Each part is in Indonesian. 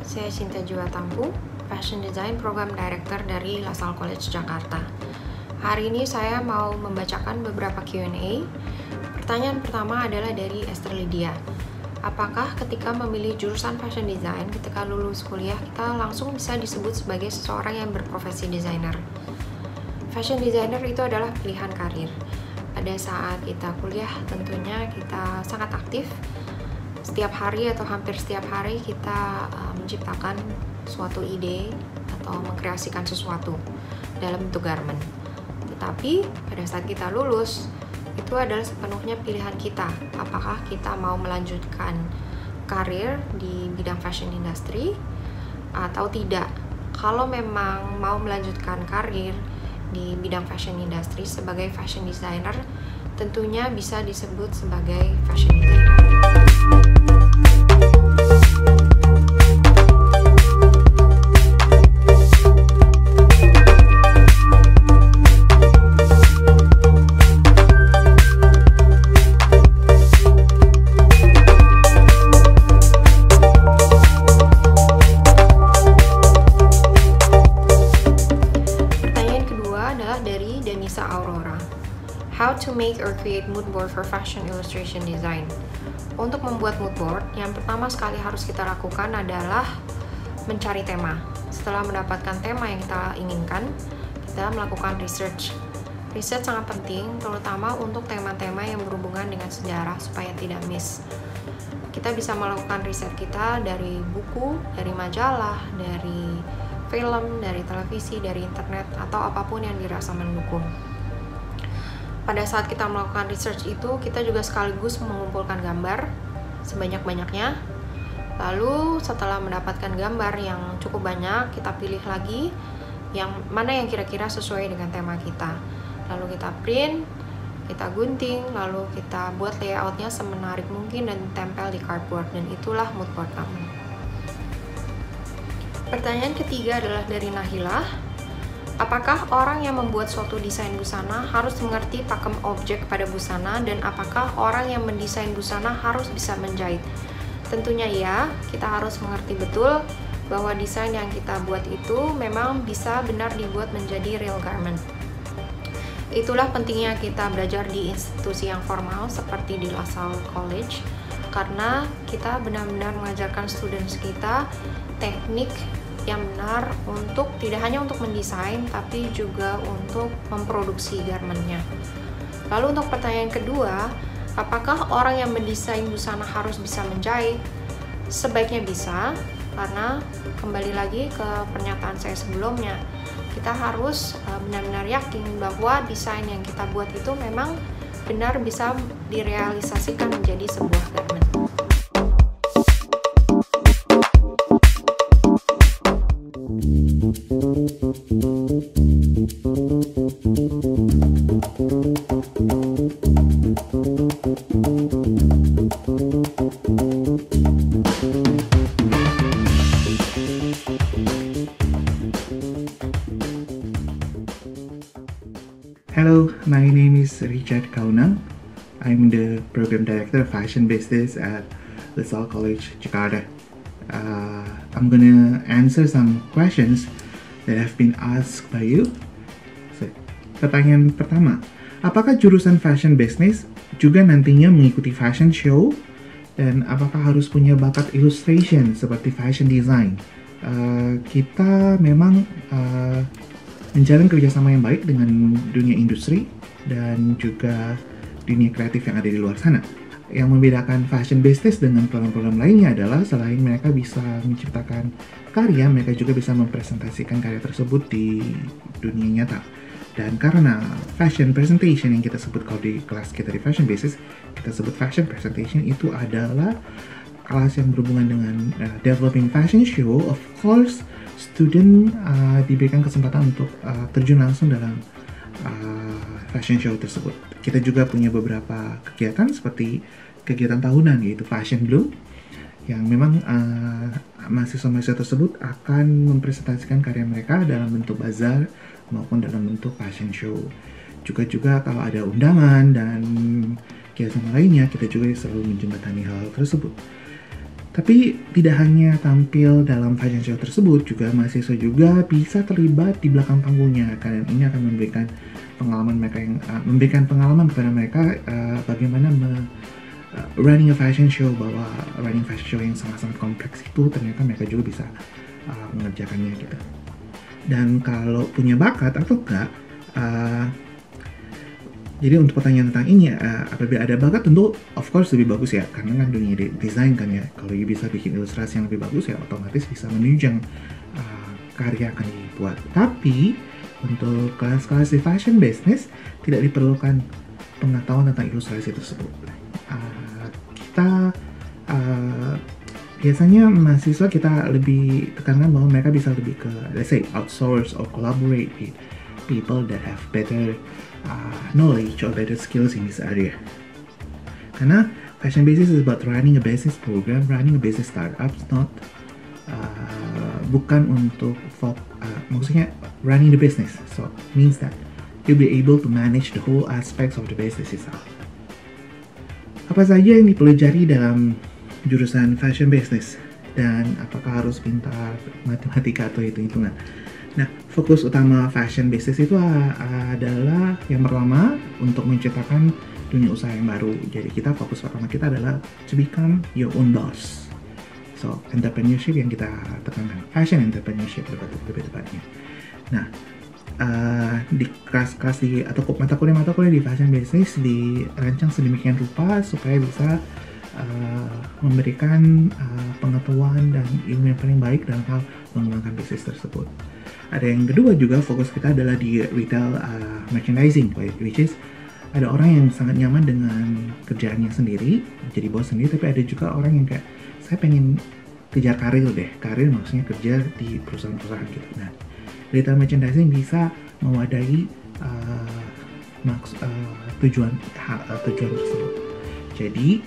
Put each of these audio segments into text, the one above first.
saya Cinta Jiwa Tampu, Fashion Design Program Director dari LaSalle College Jakarta. Hari ini saya mau membacakan beberapa Q&A. Pertanyaan pertama adalah dari Esther Lydia. Apakah ketika memilih jurusan Fashion Design, ketika lulus kuliah, kita langsung bisa disebut sebagai seseorang yang berprofesi desainer? Fashion designer itu adalah pilihan karir. Pada saat kita kuliah, tentunya kita sangat aktif. Setiap hari atau hampir setiap hari kita menciptakan suatu ide atau mengkreasikan sesuatu dalam bentuk garment. Tetapi pada saat kita lulus, itu adalah sepenuhnya pilihan kita. Apakah kita mau melanjutkan karir di bidang fashion industry atau tidak. Kalau memang mau melanjutkan karir di bidang fashion industry sebagai fashion designer, tentunya bisa disebut sebagai fashion designer. How to make or create mood board for fashion illustration design. Untuk membuat mood board, yang pertama sekali harus kita lakukan adalah mencari tema. Setelah mendapatkan tema yang kita inginkan, kita melakukan research. Research sangat penting, terutama untuk tema-tema yang berhubungan dengan sejarah supaya tidak miss. Kita bisa melakukan riset kita dari buku, dari majalah, dari film, dari televisi, dari internet, atau apapun yang dirasa mendukung. Pada saat kita melakukan research itu, kita juga sekaligus mengumpulkan gambar sebanyak-banyaknya. Lalu setelah mendapatkan gambar yang cukup banyak, kita pilih lagi yang mana yang kira-kira sesuai dengan tema kita. Lalu kita print, kita gunting, lalu kita buat layoutnya semenarik mungkin dan tempel di cardboard, dan itulah mood board kami. Pertanyaan ketiga adalah dari Nahila. Apakah orang yang membuat suatu desain busana harus mengerti pakem objek pada busana, dan apakah orang yang mendesain busana harus bisa menjahit? Tentunya ya, kita harus mengerti betul bahwa desain yang kita buat itu memang bisa benar dibuat menjadi real garment. Itulah pentingnya kita belajar di institusi yang formal seperti di LaSalle College, karena kita benar-benar mengajarkan students kita teknik yang benar untuk tidak hanya untuk mendesain tapi juga untuk memproduksi garmentnya. Lalu untuk pertanyaan kedua, apakah orang yang mendesain busana harus bisa menjahit? Sebaiknya bisa, karena kembali lagi ke pernyataan saya sebelumnya, kita harus benar-benar yakin bahwa desain yang kita buat itu memang benar bisa direalisasikan menjadi sebuah garment. Hello, my name is Richard Kaunang. I'm the Program Director of Fashion Business at LaSalle College Jakarta. I'm gonna answer some questions that have been asked by you. So, pertanyaan pertama, apakah jurusan Fashion Business juga nantinya mengikuti fashion show? Dan apakah harus punya bakat illustration seperti fashion design? Kita memang menjalin kerjasama yang baik dengan dunia industri dan juga dunia kreatif yang ada di luar sana. Yang membedakan fashion business dengan program-program lainnya adalah selain mereka bisa menciptakan karya, mereka juga bisa mempresentasikan karya tersebut di dunia nyata. Dan karena fashion presentation yang kita sebut kalau di kelas kita di fashion business, kita sebut fashion presentation, itu adalah kelas yang berhubungan dengan developing fashion show. Of course, student diberikan kesempatan untuk terjun langsung dalam fashion show tersebut. Kita juga punya beberapa kegiatan seperti kegiatan tahunan, yaitu Fashion Bloom, yang memang mahasiswa-mahasiswa tersebut akan mempresentasikan karya mereka dalam bentuk bazar maupun dalam bentuk fashion show. Juga kalau ada undangan dan kegiatan lainnya, kita juga selalu menjembatani hal tersebut. Tapi tidak hanya tampil dalam fashion show tersebut, juga mahasiswa juga bisa terlibat di belakang panggungnya. Karena ini akan memberikan pengalaman mereka memberikan pengalaman kepada mereka bagaimana running a fashion show, bahwa running fashion show yang sangat-sangat kompleks itu ternyata mereka juga bisa mengerjakannya gitu. Dan kalau punya bakat atau enggak, jadi untuk pertanyaan tentang ini, apabila ada bakat tentu of course lebih bagus ya, karena kan dunia desain kan ya, kalau bisa bikin ilustrasi yang lebih bagus ya otomatis bisa menunjang karya akan dibuat. Tapi untuk kelas-kelas di fashion business tidak diperlukan pengetahuan tentang ilustrasi tersebut. Biasanya mahasiswa kita lebih tekankan bahwa mereka bisa lebih ke, let's say, outsource or collaborate with people that have better knowledge or better skills in this area. Karena fashion business is about running a business program, running a business startup, not bukan untuk maksudnya running the business. So means that you'll be able to manage the whole aspects of the business itself. Apa saja yang dipelajari dalam jurusan fashion business, dan apakah harus pintar matematika atau hitung-hitungan? Nah, fokus utama fashion business itu adalah yang pertama untuk menciptakan dunia usaha yang baru. Jadi fokus pertama kita adalah to become your own boss. So, entrepreneurship yang kita tekankan, fashion entrepreneurship lebih tepatnya. Nah, di kelas-kelas atau mata kuliah di fashion business dirancang sedemikian rupa supaya bisa memberikan pengetahuan dan ilmu yang paling baik dalam hal mengembangkan bisnis tersebut. Ada yang kedua juga, fokus kita adalah di retail merchandising, which is ada orang yang sangat nyaman dengan kerjaannya sendiri, jadi bos sendiri, tapi ada juga orang yang kayak, saya pengen kejar karir deh, karir maksudnya kerja di perusahaan-perusahaan gitu. Nah, retail merchandising bisa mewadahi tujuan tersebut. Jadi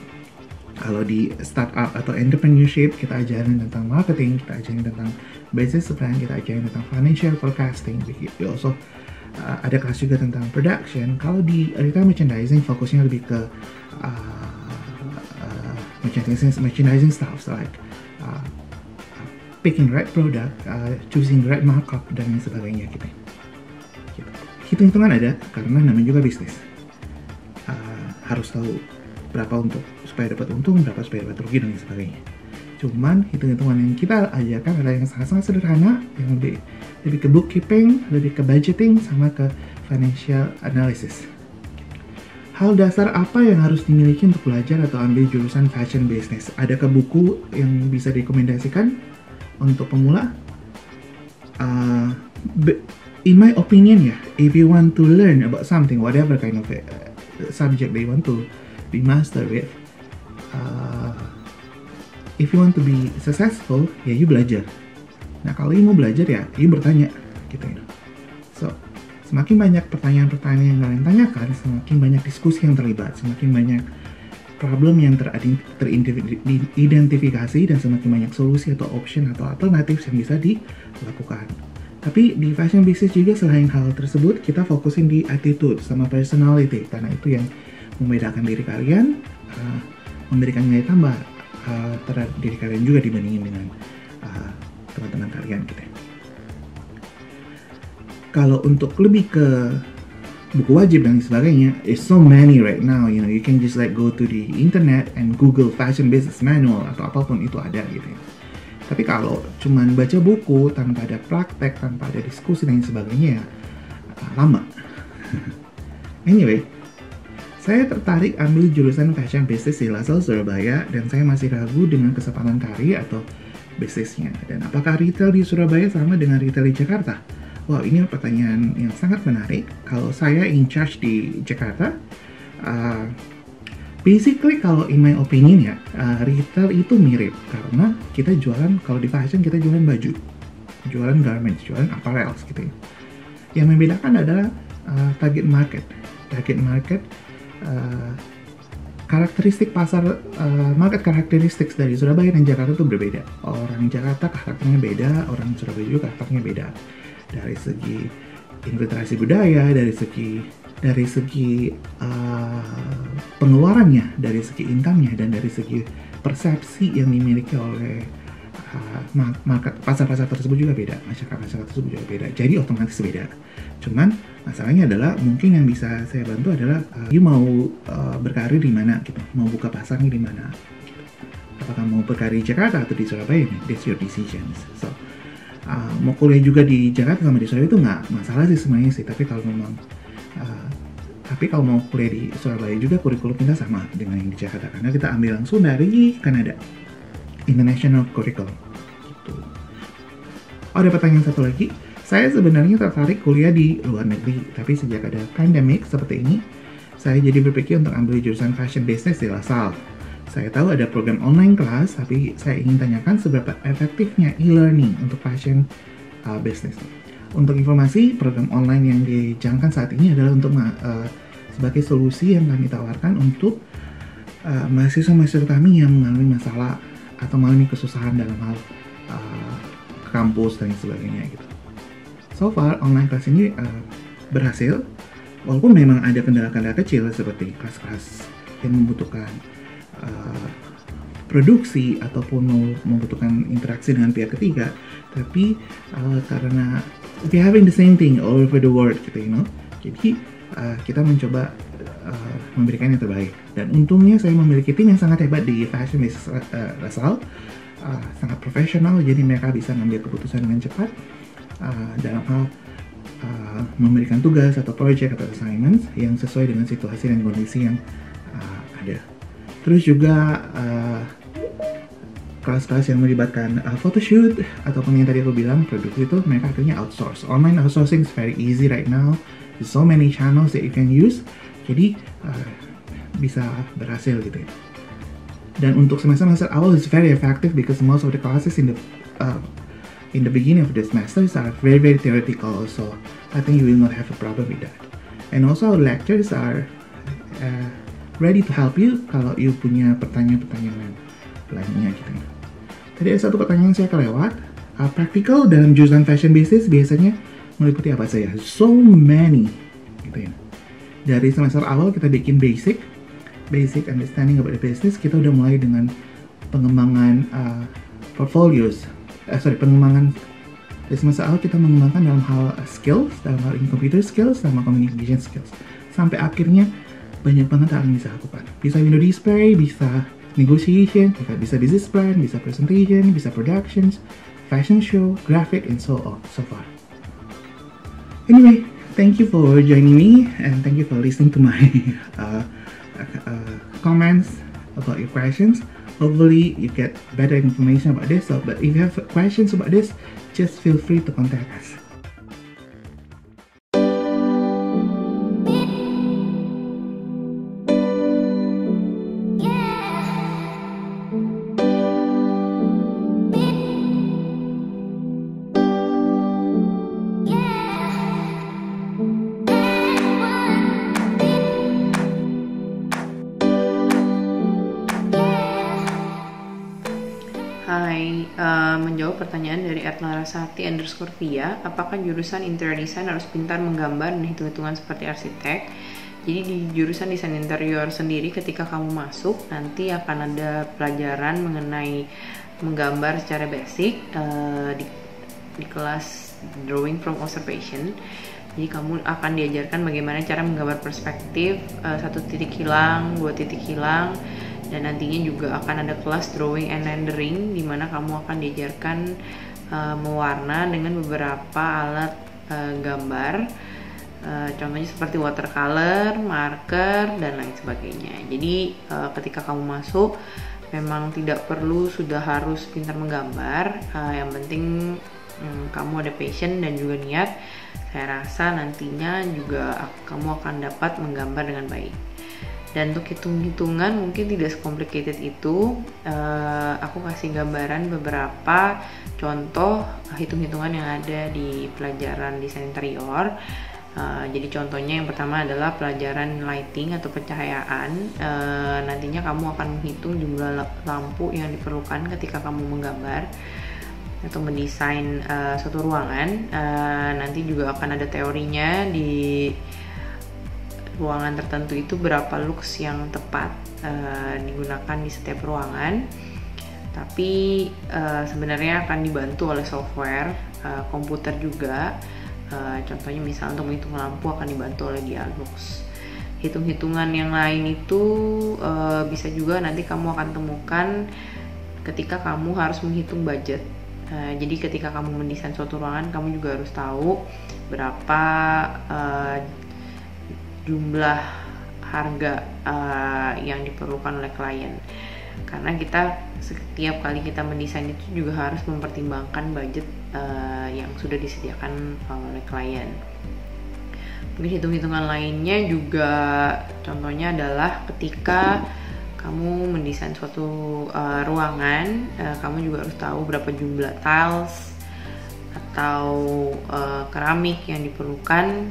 kalau di startup atau entrepreneurship kita ajarin tentang marketing, kita ajarin tentang business plan, kita ajarin tentang financial forecasting. We also ada kelas juga tentang production. Kalau di retail merchandising fokusnya lebih ke merchandising stuff like picking right product, choosing right markup, dan lain sebagainya gitu. Hitung-hitungan ada karena namanya juga bisnis. Harus tahu berapa untuk supaya dapat untung, berapa supaya dapat rugi, dan lain sebagainya. Cuman hitung-hitungan yang kita ajarkan adalah yang sangat-sangat sederhana, yang lebih ke bookkeeping, lebih ke budgeting, sama ke financial analysis. Hal dasar apa yang harus dimiliki untuk belajar atau ambil jurusan fashion business? Adakah buku yang bisa direkomendasikan untuk pemula? In my opinion ya, if you want to learn about something, whatever kind of subject that you want to be master with, if you want to be successful, ya you belajar. Nah, kalau you mau belajar ya, you bertanya, gitu ya. So, semakin banyak pertanyaan-pertanyaan yang kalian tanyakan, semakin banyak diskusi yang terlibat, semakin banyak problem yang teridentifikasi, dan semakin banyak solusi atau option atau alternatif yang bisa dilakukan. Tapi di fashion business juga selain hal tersebut, kita fokusin di attitude sama personality, karena itu yang membedakan diri kalian, memberikan nilai tambah terhadap diri kalian juga dibandingin dengan teman-teman kalian gitu. Kalau untuk lebih ke buku wajib dan sebagainya, it's so many right now, you know, you can just like go to the internet and Google fashion business manual atau apapun itu ada gitu ya. Tapi kalau cuman baca buku tanpa ada praktek, tanpa ada diskusi dan sebagainya, lama. Anyway, saya tertarik ambil jurusan fashion business di LaSalle Surabaya, dan saya masih ragu dengan kesempatan karir atau bisnisnya. Dan apakah retail di Surabaya sama dengan retail di Jakarta? Wow, ini pertanyaan yang sangat menarik. Kalau saya in charge di Jakarta, basically kalau in my opinion ya, retail itu mirip. Karena kita jualan, kalau di fashion kita jualan baju, jualan garments, jualan apparel gitu ya. Yang membedakan adalah target market. Target market, karakteristik pasar, market karakteristik dari Surabaya dan Jakarta itu berbeda. Orang Jakarta karakternya beda, orang Surabaya juga karakternya beda. Dari segi infiltrasi budaya, dari segi pengeluarannya, dari segi income-nya, dan dari segi persepsi yang dimiliki oleh pasar-pasar tersebut juga beda, masyarakat tersebut juga beda, jadi otomatis beda. Cuman masalahnya adalah mungkin yang bisa saya bantu adalah you mau berkarir di mana gitu, mau buka pasarnya di mana gitu. Apakah mau berkarir di Jakarta atau di Surabaya, that's your decisions. So mau kuliah juga di Jakarta sama di Surabaya itu nggak masalah sih sebenarnya sih, tapi kalau memang kalau mau kuliah di Surabaya juga kurikulum kita sama dengan yang di Jakarta, karena kita ambil langsung dari Kanada, International Curriculum gitu. Oh, ada pertanyaan satu lagi. Saya sebenarnya tertarik kuliah di luar negeri, tapi sejak ada pandemik seperti ini, saya jadi berpikir untuk ambil jurusan Fashion Business di LaSalle. Saya tahu ada program online kelas, tapi saya ingin tanyakan seberapa efektifnya e-learning untuk fashion business. Untuk informasi, program online yang dijalankan saat ini adalah untuk sebagai solusi yang kami tawarkan untuk mahasiswa-mahasiswa kami yang mengalami masalah atau mengalami kesusahan dalam hal kampus dan sebagainya gitu. So far, online kelas ini berhasil, walaupun memang ada kendala-kendala kecil seperti kelas-kelas yang membutuhkan produksi ataupun membutuhkan interaksi dengan pihak ketiga, tapi karena we having the same thing all over the world gitu, jadi kita mencoba memberikan yang terbaik. Dan untungnya saya memiliki tim yang sangat hebat di Fashion Business LaSalle, sangat profesional, jadi mereka bisa mengambil keputusan dengan cepat dalam hal memberikan tugas atau project atau assignments yang sesuai dengan situasi dan kondisi yang ada. Terus juga kelas-kelas yang melibatkan photoshoot ataupun yang tadi aku bilang produksi itu mereka akhirnya outsource. Online outsourcing is very easy right now. There's so many channels that you can use. Jadi bisa berhasil gitu ya. Dan untuk semester awal is very effective because most of the classes in the beginning of the semesters are very theoretical. So I think you will not have a problem with that. And also our lectures are ready to help you kalau you punya pertanyaan-pertanyaan lainnya gitu. Tadi ada satu pertanyaan saya kelewat. Practical dalam jurusan fashion business biasanya meliputi apa saja? So many gitu ya. Dari semester awal kita bikin basic understanding about the business. Kita udah mulai dengan pengembangan portfolios. Pengembangan dari semester awal kita mengembangkan dalam hal skills, dalam hal computer skills sama communication skills. Sampai akhirnya banyak banget hal yang bisa lakukan. Bisa window display, bisa negotiation, bisa business plan, bisa presentation, bisa productions, fashion show, graphic, and so on, so far. Anyway, thank you for joining me, and thank you for listening to my comments about your questions. Hopefully, you get better information about this. But if you have questions about this, just feel free to contact us. Hai, menjawab pertanyaan dari @larasati_via, apakah jurusan interior design harus pintar menggambar dan hitung-hitungan seperti arsitek? Jadi di jurusan desain interior sendiri ketika kamu masuk nanti akan ada pelajaran mengenai menggambar secara basic di kelas drawing from observation. Jadi kamu akan diajarkan bagaimana cara menggambar perspektif, 1 titik hilang, 2 titik hilang. Dan nantinya juga akan ada kelas drawing and rendering di mana kamu akan diajarkan mewarna dengan beberapa alat gambar, contohnya seperti watercolor, marker, dan lain sebagainya. Jadi ketika kamu masuk memang tidak perlu sudah harus pintar menggambar, yang penting kamu ada passion dan juga niat. Saya rasa nantinya juga kamu akan dapat menggambar dengan baik. Dan untuk hitung-hitungan mungkin tidak secomplicated itu. Aku kasih gambaran beberapa contoh hitung-hitungan yang ada di pelajaran desain interior. Jadi contohnya yang pertama adalah pelajaran lighting atau pencahayaan. Nantinya kamu akan menghitung jumlah lampu yang diperlukan ketika kamu menggambar atau mendesain suatu ruangan. Nanti juga akan ada teorinya di ruangan tertentu itu berapa lux yang tepat digunakan di setiap ruangan. Tapi sebenarnya akan dibantu oleh software komputer juga. Contohnya misalnya untuk menghitung lampu akan dibantu oleh Dialux. Hitung-hitungan yang lain itu bisa juga nanti kamu akan temukan ketika kamu harus menghitung budget. Jadi ketika kamu mendesain suatu ruangan, kamu juga harus tahu berapa jumlah harga yang diperlukan oleh klien. Karena setiap kali kita mendesain itu juga harus mempertimbangkan budget yang sudah disediakan oleh klien. Mungkin hitung-hitungan lainnya juga contohnya adalah ketika kamu mendesain suatu ruangan, kamu juga harus tahu berapa jumlah tiles atau keramik yang diperlukan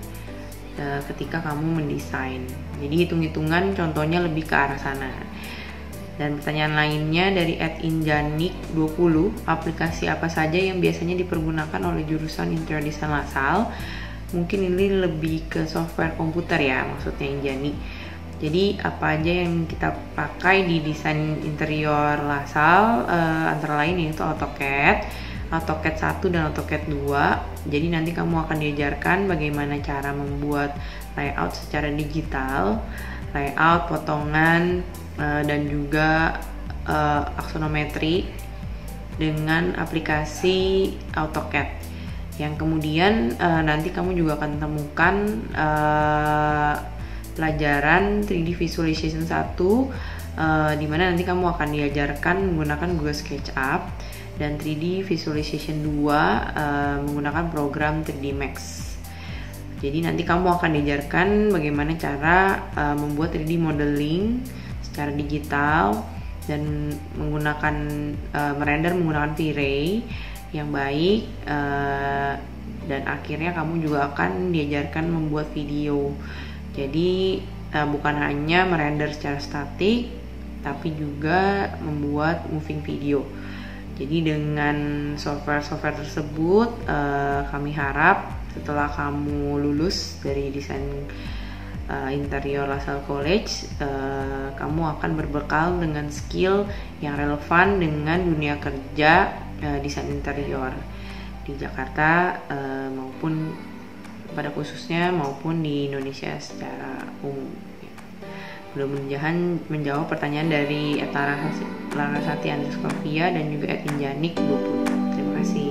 ketika kamu mendesain. Jadi hitung-hitungan contohnya lebih ke arah sana. Dan pertanyaan lainnya dari @injanik20, aplikasi apa saja yang biasanya dipergunakan oleh jurusan Interior Design LaSalle? Mungkin ini lebih ke software komputer ya maksudnya Injani. Jadi apa aja yang kita pakai di desain interior LaSalle, antara lain yaitu AutoCAD 1 dan AutoCAD 2. Jadi nanti kamu akan diajarkan bagaimana cara membuat layout secara digital, layout, potongan, dan juga aksonometri dengan aplikasi AutoCAD. Yang kemudian nanti kamu juga akan temukan pelajaran 3D Visualization 1, di mana nanti kamu akan diajarkan menggunakan Google SketchUp, dan 3D Visualization 2 menggunakan program 3D Max. Jadi nanti kamu akan diajarkan bagaimana cara membuat 3D modeling secara digital dan menggunakan merender menggunakan V-Ray yang baik, dan akhirnya kamu juga akan diajarkan membuat video. Jadi bukan hanya merender secara statik, tapi juga membuat moving video. Jadi dengan software tersebut, kami harap setelah kamu lulus dari desain interior LaSalle College, kamu akan berbekal dengan skill yang relevan dengan dunia kerja desain interior di Jakarta maupun pada khususnya maupun di Indonesia secara umum. Mudah-mudahan menjawab pertanyaan dari @larasati_via dan juga @injanik20. Terima kasih.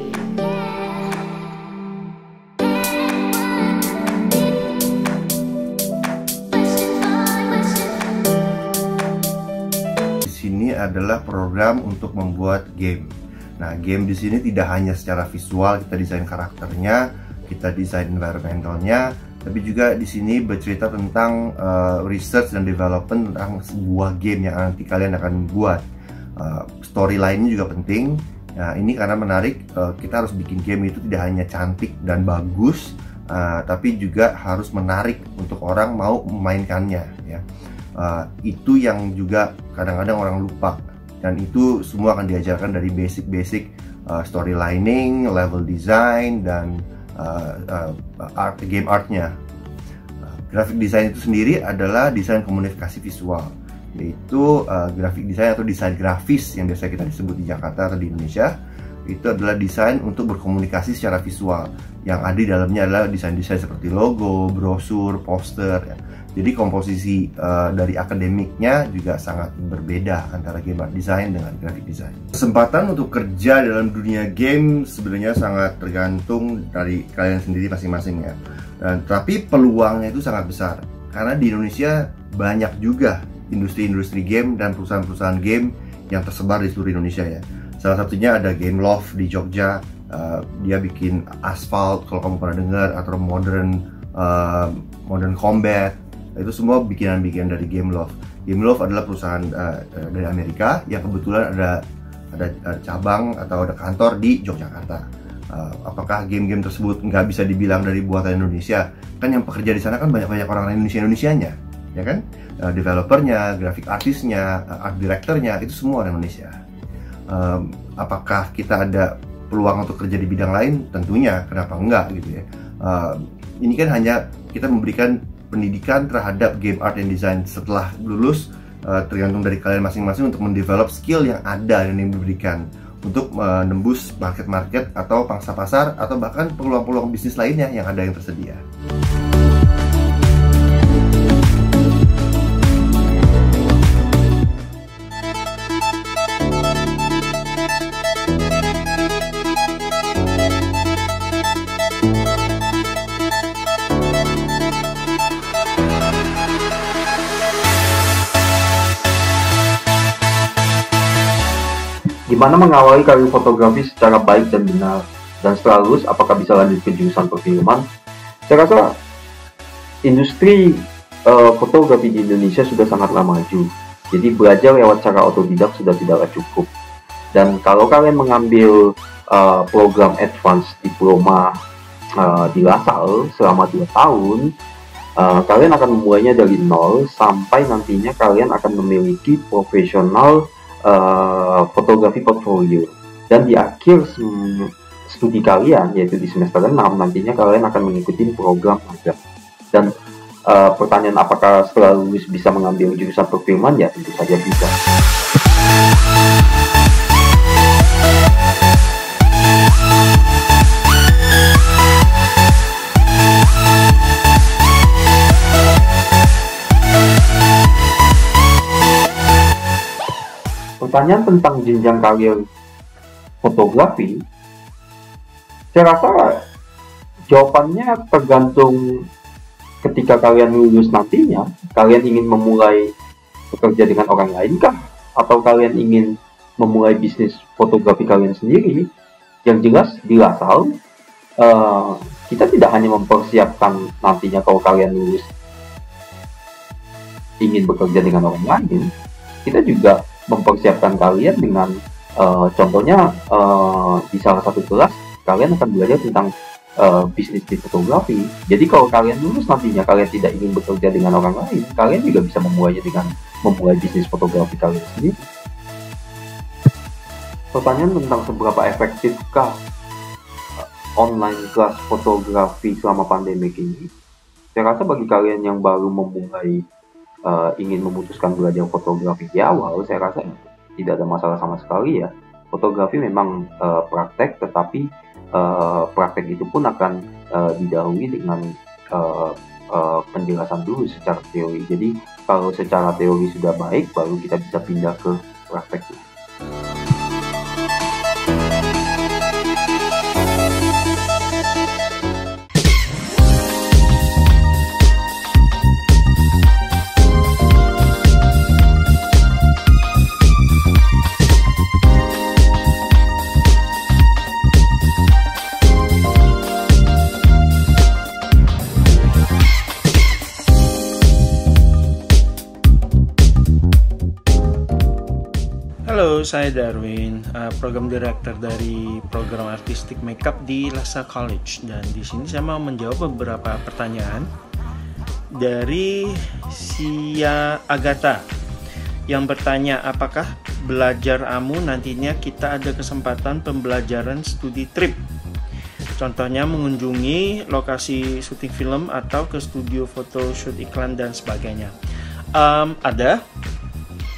Di sini adalah program untuk membuat game. Nah, game di sini tidak hanya secara visual kita desain karakternya, kita desain environmentalnya, tapi juga di sini bercerita tentang research dan development tentang sebuah game yang nanti kalian akan buat. Storyline-nya juga penting. Nah, ini karena menarik, kita harus bikin game itu tidak hanya cantik dan bagus, tapi juga harus menarik untuk orang mau memainkannya. Ya. Itu yang juga kadang-kadang orang lupa. Dan itu semua akan diajarkan dari basic storylining, level design, dan game artnya. Graphic design itu sendiri adalah desain komunikasi visual, yaitu graphic design atau desain grafis yang biasa kita disebut di Jakarta atau di Indonesia. Itu adalah desain untuk berkomunikasi secara visual. Yang ada di dalamnya adalah desain-desain seperti logo, brosur, poster. Ya. Jadi komposisi dari akademiknya juga sangat berbeda antara game art design dengan graphic design. Kesempatan untuk kerja dalam dunia game sebenarnya sangat tergantung dari kalian sendiri masing-masing ya. Tapi peluangnya itu sangat besar karena di Indonesia banyak juga industri-industri game dan perusahaan-perusahaan game yang tersebar di seluruh Indonesia ya. Salah satunya ada Gameloft di Jogja. Dia bikin Asphalt kalau kamu pernah dengar, atau Modern Combat. Itu semua bikinan-bikinan dari Gameloft. Gameloft adalah perusahaan dari Amerika yang kebetulan ada cabang atau ada kantor di Yogyakarta. Apakah game-game tersebut nggak bisa dibilang dari buatan Indonesia? Kan yang pekerja di sana kan banyak-banyak orang Indonesia-nya, ya kan? Developernya, graphic artisnya, art directornya, itu semua orang Indonesia. Apakah kita ada peluang untuk kerja di bidang lain? Tentunya, kenapa enggak gitu ya. Ini kan hanya kita memberikan pendidikan terhadap game art and design. Setelah lulus, tergantung dari kalian masing-masing untuk mendevelop skill yang ada dan yang diberikan untuk menembus market-market atau pangsa pasar atau bahkan peluang-peluang bisnis lainnya yang ada yang tersedia. Gimana mengawali karir fotografi secara baik dan benar? Dan setelah lulus, apakah bisa lanjut ke jurusan perfilman? Saya rasa industri fotografi di Indonesia sudah sangatlah maju. Jadi belajar lewat cara otodidak sudah tidaklah cukup. Dan kalau kalian mengambil program advance diploma di LaSalle selama 2 tahun, kalian akan memulainya dari nol sampai nantinya kalian akan memiliki profesional fotografi portfolio. Dan di akhir studi kalian, yaitu di semester 6, nantinya kalian akan mengikuti program magang. Dan pertanyaan apakah setelah lulus bisa mengambil jurusan perfilman? Ya tentu saja bisa. Pertanyaan tentang jenjang karir fotografi, saya rasa jawabannya tergantung ketika kalian lulus nantinya. Kalian ingin memulai bekerja dengan orang lain kah? Atau kalian ingin memulai bisnis fotografi kalian sendiri? Yang jelas di LaSalle, kita tidak hanya mempersiapkan nantinya kalau kalian lulus ingin bekerja dengan orang lain, kita juga mempersiapkan kalian dengan contohnya di salah satu kelas kalian akan belajar tentang bisnis di fotografi. Jadi kalau kalian lulus nantinya kalian tidak ingin bekerja dengan orang lain, kalian juga bisa memulainya dengan memulai bisnis fotografi kalian sendiri. Pertanyaan tentang seberapa efektifkah online kelas fotografi selama pandemi ini? Saya rasa bagi kalian yang baru memulai ingin memutuskan belajar fotografi di awal, saya rasa tidak ada masalah sama sekali ya. Fotografi memang praktek, tetapi praktek itu pun akan didahului dengan penjelasan dulu secara teori. Jadi kalau secara teori sudah baik, baru kita bisa pindah ke praktek. Halo, saya Darwin, program director dari program artistik makeup di LaSalle College. Dan di sini saya mau menjawab beberapa pertanyaan dari Sia Agatha yang bertanya, apakah belajar AMU nantinya kita ada kesempatan pembelajaran studi trip? Contohnya mengunjungi lokasi syuting film atau ke studio foto, shoot iklan dan sebagainya. Ada.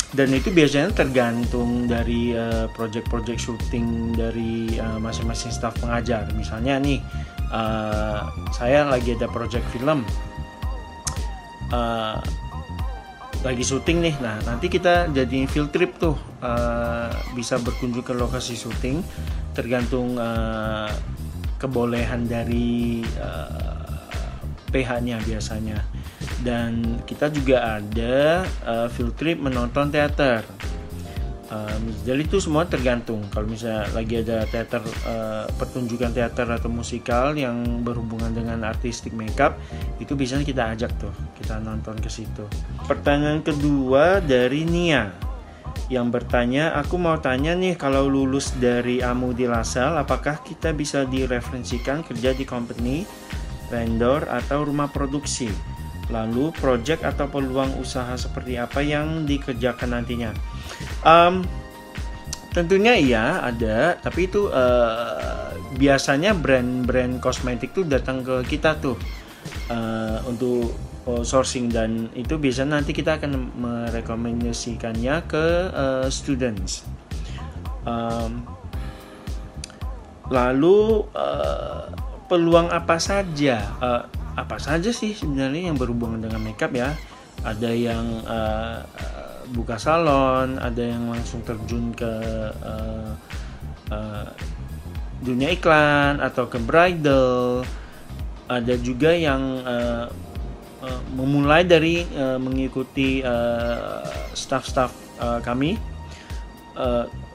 Dan itu biasanya tergantung dari project-project syuting dari masing-masing staf pengajar. Misalnya nih, saya lagi ada project film, lagi syuting nih. Nah, nanti kita jadiin field trip tuh, bisa berkunjung ke lokasi syuting, tergantung kebolehan dari PH-nya biasanya. Dan kita juga ada field trip menonton teater. Jadi itu semua tergantung. Kalau misalnya lagi ada teater, pertunjukan teater atau musikal yang berhubungan dengan artistik makeup, itu biasanya kita ajak tuh, kita nonton ke situ. Pertanyaan kedua dari Nia yang bertanya, aku mau tanya nih, kalau lulus dari AMU di LaSalle, apakah kita bisa direferensikan kerja di company, vendor atau rumah produksi? Lalu project atau peluang usaha seperti apa yang dikerjakan nantinya? Tentunya iya ada, tapi itu biasanya brand-brand kosmetik tuh datang ke kita tuh untuk sourcing, dan itu biasanya nanti kita akan merekomendasikannya ke students. Lalu peluang apa saja sih sebenarnya yang berhubungan dengan makeup ya. Ada yang buka salon, ada yang langsung terjun ke dunia iklan atau ke bridal, ada juga yang memulai dari mengikuti staff-staff kami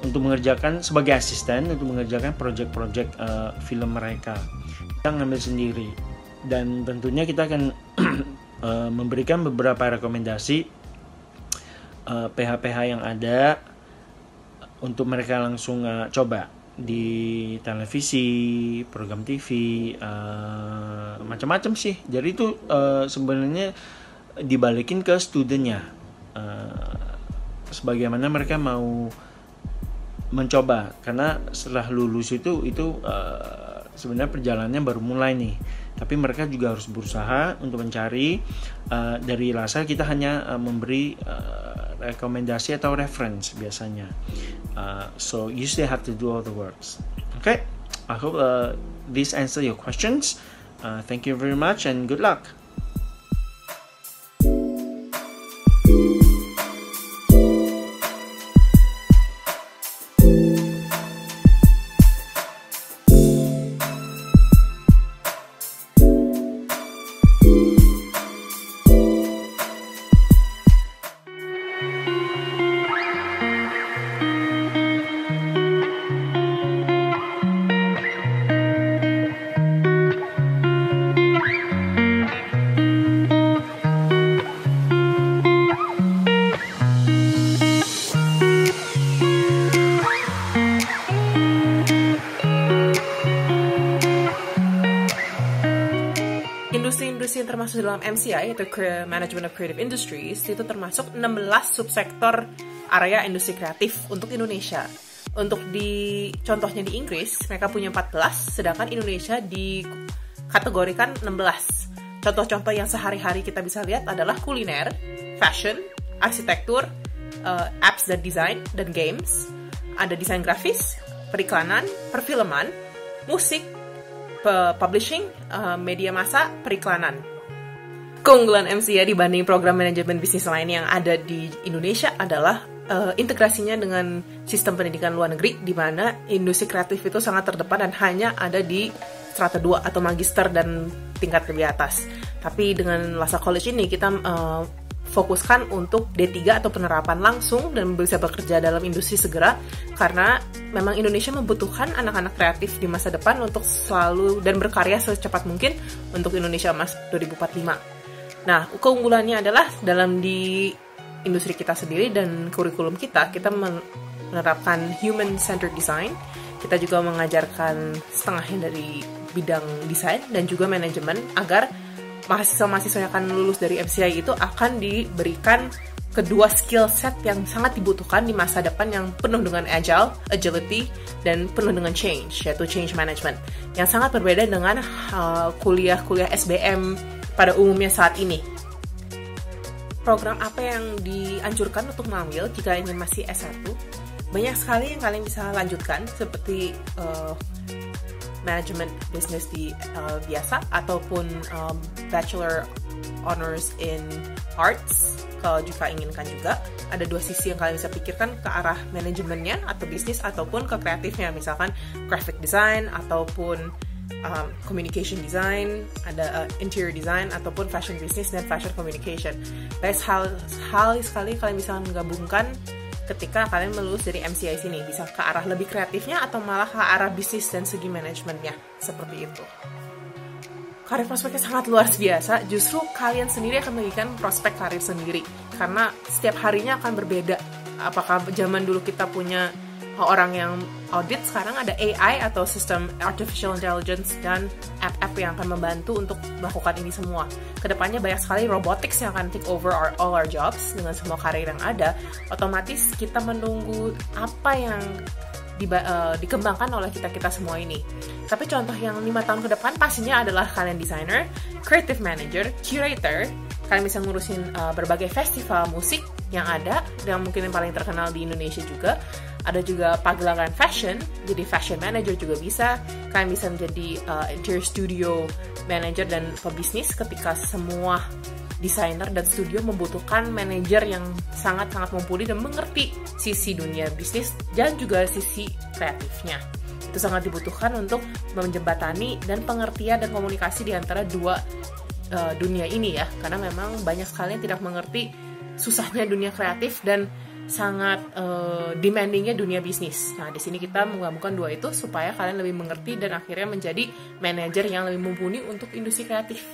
untuk mengerjakan sebagai asisten untuk mengerjakan project-project film mereka. Kita ngambil sendiri, dan tentunya kita akan memberikan beberapa rekomendasi PH-PH yang ada untuk mereka langsung coba di televisi, program TV, macam-macam sih. Jadi itu sebenarnya dibalikin ke studentnya, sebagaimana mereka mau mencoba, karena setelah lulus itu sebenarnya perjalanannya baru mulai nih, tapi mereka juga harus berusaha untuk mencari. Dari LASA kita hanya memberi rekomendasi atau reference biasanya, so you still have to do all the works. Okay, I hope this answer your questions. Thank you very much and good luck. Industri-industri yang termasuk dalam MCI, yaitu Management of Creative Industries, itu termasuk 16 subsektor area industri kreatif untuk Indonesia. Untuk contohnya di Inggris, mereka punya 14, sedangkan Indonesia dikategorikan 16. Contoh-contoh yang sehari-hari kita bisa lihat adalah kuliner, fashion, arsitektur, apps dan design, dan games. Ada desain grafis, periklanan, perfilman, musik, publishing, media massa, periklanan. Keunggulan MCI dibanding program manajemen bisnis lain yang ada di Indonesia adalah integrasinya dengan sistem pendidikan luar negeri, di mana industri kreatif itu sangat terdepan dan hanya ada di strata 2 atau magister dan tingkat lebih atas. Tapi dengan LASA College ini kita fokuskan untuk D3 atau penerapan langsung dan bisa bekerja dalam industri segera, karena memang Indonesia membutuhkan anak-anak kreatif di masa depan untuk selalu dan berkarya secepat mungkin untuk Indonesia Emas 2045. Nah, keunggulannya adalah di industri kita sendiri dan kurikulum kita menerapkan human-centered design. Kita juga mengajarkan setengahnya dari bidang desain dan juga manajemen, agar mahasiswa-mahasiswa yang akan lulus dari MCI itu akan diberikan kedua skill set yang sangat dibutuhkan di masa depan, yang penuh dengan agility, dan penuh dengan change, yaitu change management, yang sangat berbeda dengan kuliah-kuliah SBM pada umumnya saat ini. Program apa yang dianjurkan untuk mengambil jika ingin masih S1? Banyak sekali yang kalian bisa lanjutkan, seperti manajemen bisnis biasa, ataupun bachelor honors in arts kalau jika inginkan. Juga ada dua sisi yang kalian bisa pikirkan, ke arah manajemennya atau bisnis, ataupun ke kreatifnya, misalkan graphic design ataupun communication design, ada interior design, ataupun fashion business dan fashion communication. Banyak hal sekali kalian bisa menggabungkan ketika kalian lulus dari MCI sini, bisa ke arah lebih kreatifnya atau malah ke arah bisnis dan segi manajemennya, seperti itu. Karir prospeknya sangat luar biasa, justru kalian sendiri akan memberikan prospek karir sendiri, karena setiap harinya akan berbeda. Apakah zaman dulu kita punya orang yang audit, sekarang ada AI atau sistem artificial intelligence dan app-app yang akan membantu untuk melakukan ini semua. Kedepannya banyak sekali robotics yang akan take over all our jobs. Dengan semua karir yang ada, otomatis kita menunggu apa yang dikembangkan oleh kita semua ini. Tapi contoh yang 5 tahun ke depan pastinya adalah kalian designer, creative manager, curator, kalian bisa ngurusin berbagai festival musik yang ada, yang mungkin yang paling terkenal di Indonesia juga. Ada juga pagelaran fashion, jadi fashion manager juga bisa. Kalian bisa menjadi interior studio manager dan pebisnis ketika semua desainer dan studio membutuhkan manajer yang sangat-sangat mumpuni dan mengerti sisi dunia bisnis dan juga sisi kreatifnya. Itu sangat dibutuhkan untuk menjembatani dan pengertian dan komunikasi di antara dua dunia ini ya, karena memang banyak sekali yang tidak mengerti susahnya dunia kreatif dan sangat demandingnya dunia bisnis. Nah, di sini kita menggabungkan dua itu supaya kalian lebih mengerti dan akhirnya menjadi manajer yang lebih mumpuni untuk industri kreatif.